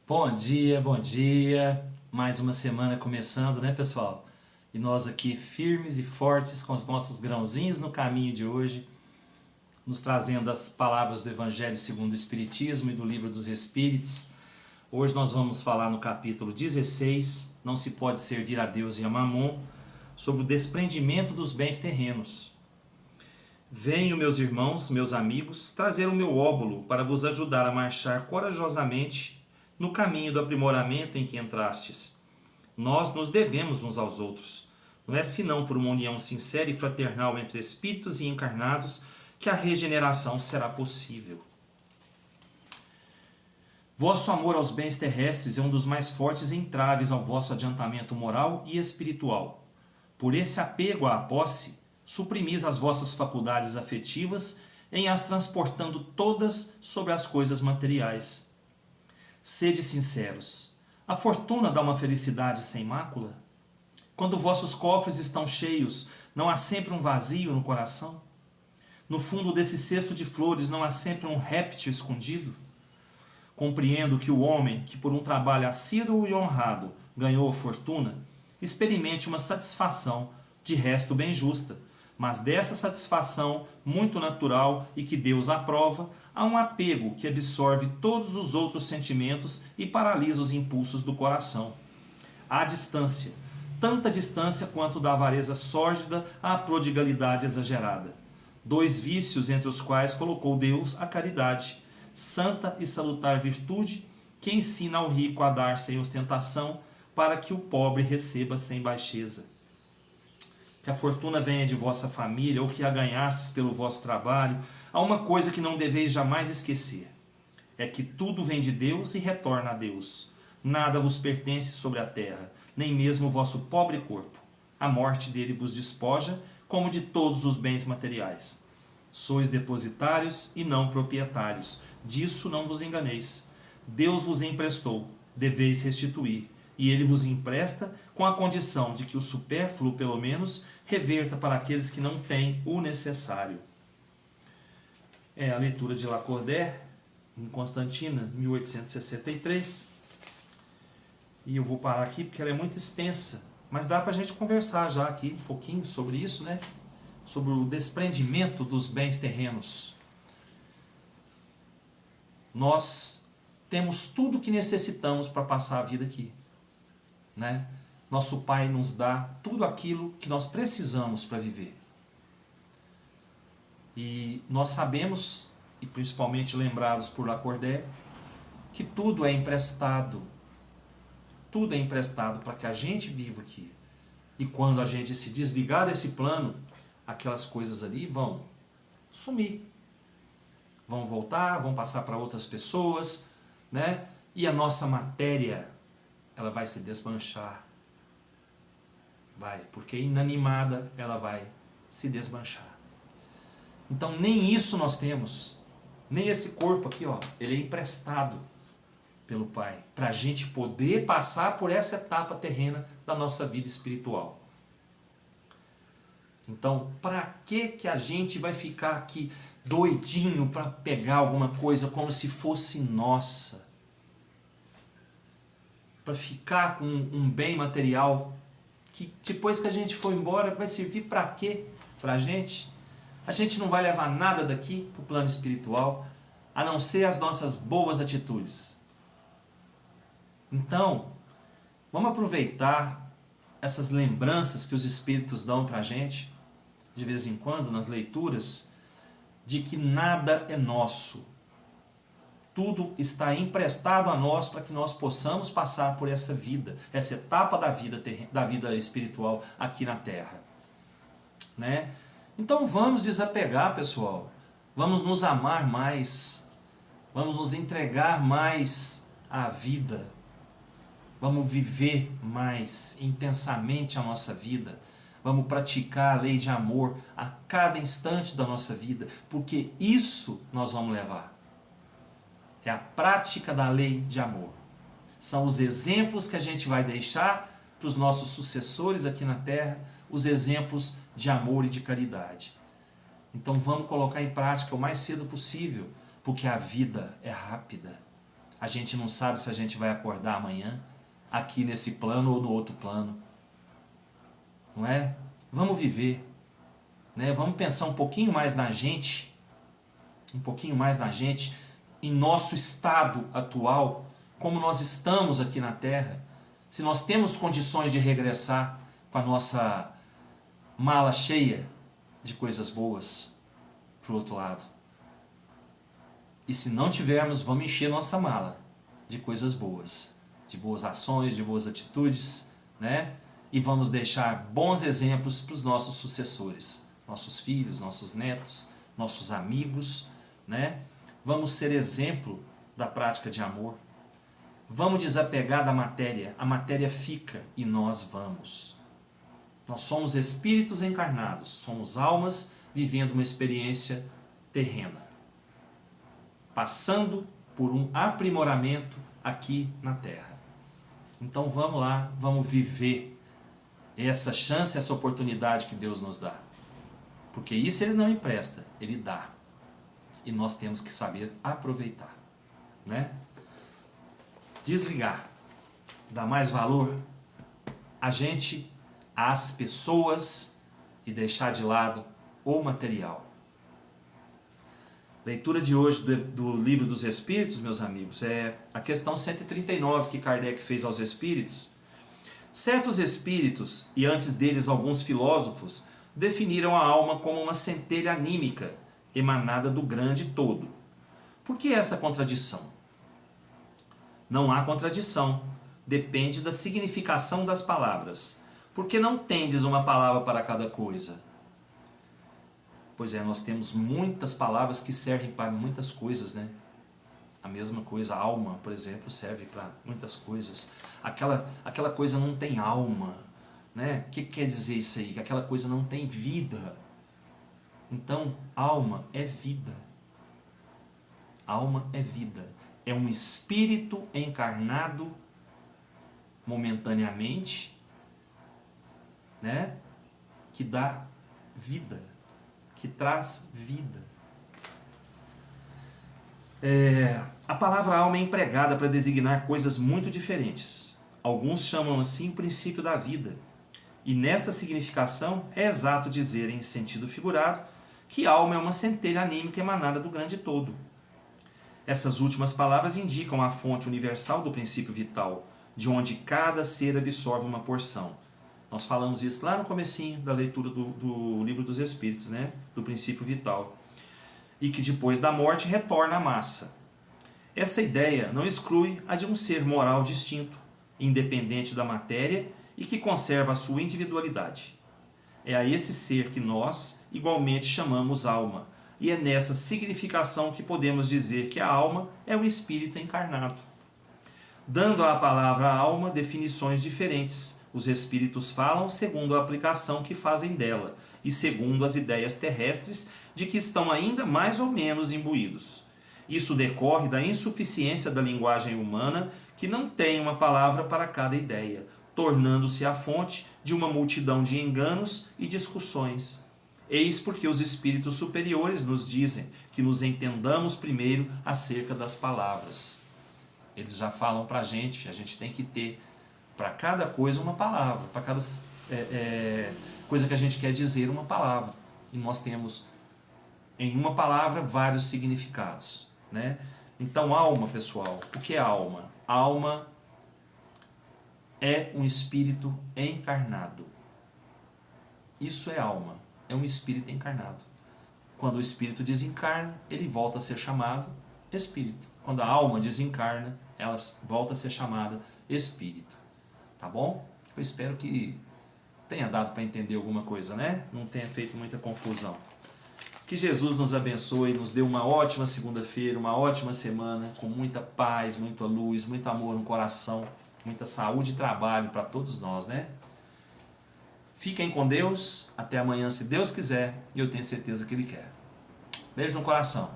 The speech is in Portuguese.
Bom dia, bom dia. Mais uma semana começando, né, pessoal? E nós aqui firmes e fortes com os nossos grãozinhos no caminho de hoje, nos trazendo as palavras do Evangelho segundo o Espiritismo e do Livro dos Espíritos. Hoje nós vamos falar no capítulo 16, Não se pode servir a Deus e a Mamon, sobre o desprendimento dos bens terrenos. Venho, meus irmãos, meus amigos, trazer o meu óbolo para vos ajudar a marchar corajosamente no caminho do aprimoramento em que entrastes. Nós nos devemos uns aos outros. Não é senão por uma união sincera e fraternal entre espíritos e encarnados que a regeneração será possível. Vosso amor aos bens terrestres é um dos mais fortes entraves ao vosso adiantamento moral e espiritual. Por esse apego à posse, suprimis as vossas faculdades afetivas em as transportando todas sobre as coisas materiais. Sede sinceros. A fortuna dá uma felicidade sem mácula? Quando vossos cofres estão cheios, não há sempre um vazio no coração? No fundo desse cesto de flores não há sempre um réptil escondido? Compreendo que o homem que por um trabalho assíduo e honrado ganhou a fortuna, experimente uma satisfação, de resto bem justa, mas dessa satisfação, muito natural e que Deus aprova, há um apego que absorve todos os outros sentimentos e paralisa os impulsos do coração. Há distância, tanta distância quanto da avareza sórdida à prodigalidade exagerada. Dois vícios entre os quais colocou Deus a caridade, santa e salutar virtude, que ensina ao rico a dar sem ostentação, para que o pobre receba sem baixeza. Que a fortuna venha de vossa família ou que a ganhastes pelo vosso trabalho, há uma coisa que não deveis jamais esquecer. É que tudo vem de Deus e retorna a Deus. Nada vos pertence sobre a terra, nem mesmo o vosso pobre corpo. A morte dele vos despoja, como de todos os bens materiais. Sois depositários e não proprietários. Disso não vos enganeis. Deus vos emprestou, deveis restituir. E ele vos empresta com a condição de que o supérfluo, pelo menos, reverta para aqueles que não têm o necessário. É a leitura de Lacordaire, em Constantina, 1863. E eu vou parar aqui porque ela é muito extensa, mas dá para a gente conversar já aqui um pouquinho sobre isso, né? Sobre o desprendimento dos bens terrenos. Nós temos tudo o que necessitamos para passar a vida aqui, né? Nosso Pai nos dá tudo aquilo que nós precisamos para viver. E nós sabemos, e principalmente lembrados por Lacordaire, que tudo é emprestado. Tudo é emprestado para que a gente viva aqui. E quando a gente se desligar desse plano, aquelas coisas ali vão sumir. Vão voltar, vão passar para outras pessoas, né? E a nossa matéria, ela vai se desmanchar. Vai, porque inanimada ela vai se desmanchar. Então nem isso nós temos, nem esse corpo aqui, ó, ele é emprestado pelo Pai, para a gente poder passar por essa etapa terrena da nossa vida espiritual. Então, para que a gente vai ficar aqui doidinho para pegar alguma coisa como se fosse nossa? Para ficar com um bem material que depois que a gente for embora vai servir para quê? Para a gente? A gente não vai levar nada daqui para o plano espiritual, a não ser as nossas boas atitudes. Então, vamos aproveitar essas lembranças que os Espíritos dão para a gente, de vez em quando, nas leituras, de que nada é nosso. Tudo está emprestado a nós para que nós possamos passar por essa vida, essa etapa da vida espiritual aqui na Terra. Né? Então vamos desapegar, pessoal. Vamos nos amar mais. Vamos nos entregar mais à vida. Vamos viver mais intensamente a nossa vida. Vamos praticar a lei de amor a cada instante da nossa vida, porque isso nós vamos levar. É a prática da lei de amor. São os exemplos que a gente vai deixar para os nossos sucessores aqui na Terra, os exemplos de amor e de caridade. Então vamos colocar em prática o mais cedo possível, porque a vida é rápida. A gente não sabe se a gente vai acordar amanhã, aqui nesse plano ou no outro plano. Não é? Vamos viver, né? Vamos pensar um pouquinho mais na gente, em nosso estado atual, como nós estamos aqui na Terra, se nós temos condições de regressar com a nossa mala cheia de coisas boas para o outro lado. E se não tivermos, vamos encher nossa mala de coisas boas, de boas ações, de boas atitudes, né? E vamos deixar bons exemplos para os nossos sucessores, nossos filhos, nossos netos, nossos amigos, né? Vamos ser exemplo da prática de amor. Vamos desapegar da matéria. A matéria fica e nós vamos. Nós somos espíritos encarnados, somos almas vivendo uma experiência terrena, passando por um aprimoramento aqui na Terra. Então vamos lá, vamos viver essa chance, essa oportunidade que Deus nos dá. Porque isso Ele não empresta, Ele dá. E nós temos que saber aproveitar, né? Desligar, dar mais valor a gente, às pessoas e deixar de lado o material. Leitura de hoje do Livro dos Espíritos, meus amigos, é a questão 139 que Kardec fez aos Espíritos. Certos espíritos, e antes deles alguns filósofos, definiram a alma como uma centelha anímica emanada do grande todo. Por que essa contradição? Não há contradição, depende da significação das palavras. Por que não tendes uma palavra para cada coisa? Pois é, nós temos muitas palavras que servem para muitas coisas, né? A mesma coisa, a alma, por exemplo, serve para muitas coisas. Aquela coisa não tem alma, né? O que quer dizer isso aí? Que aquela coisa não tem vida. Então, alma é vida. Alma é vida. É um espírito encarnado momentaneamente, né? Que dá vida, que traz vida. A palavra alma é empregada para designar coisas muito diferentes. Alguns chamam assim o princípio da vida. E nesta significação é exato dizer, em sentido figurado, que alma é uma centelha anímica emanada do grande todo. Essas últimas palavras indicam a fonte universal do princípio vital, de onde cada ser absorve uma porção. Nós falamos isso lá no comecinho da leitura do Livro dos Espíritos, né? Do princípio vital. E que depois da morte retorna à massa. Essa ideia não exclui a de um ser moral distinto, independente da matéria e que conserva a sua individualidade. É a esse ser que nós igualmente chamamos alma, e é nessa significação que podemos dizer que a alma é o espírito encarnado. Dando à palavra alma definições diferentes, os espíritos falam segundo a aplicação que fazem dela e segundo as ideias terrestres de que estão ainda mais ou menos imbuídos. Isso decorre da insuficiência da linguagem humana, que não tem uma palavra para cada ideia, tornando-se a fonte de uma multidão de enganos e discussões. Eis porque os espíritos superiores nos dizem que nos entendamos primeiro acerca das palavras. Eles já falam para a gente tem que ter para cada coisa uma palavra, para cada coisa que a gente quer dizer uma palavra. E nós temos em uma palavra vários significados, né? Então, alma, pessoal, o que é alma? Alma é um espírito encarnado. Isso é alma, é um espírito encarnado. Quando o espírito desencarna, ele volta a ser chamado espírito. Quando a alma desencarna, ela volta a ser chamada espírito. Tá bom? Eu espero que tenha dado para entender alguma coisa, né? Não tenha feito muita confusão. Que Jesus nos abençoe, nos dê uma ótima segunda-feira, uma ótima semana, com muita paz, muita luz, muito amor no coração, muita saúde e trabalho para todos nós, né? Fiquem com Deus, até amanhã se Deus quiser, e eu tenho certeza que Ele quer. Beijo no coração.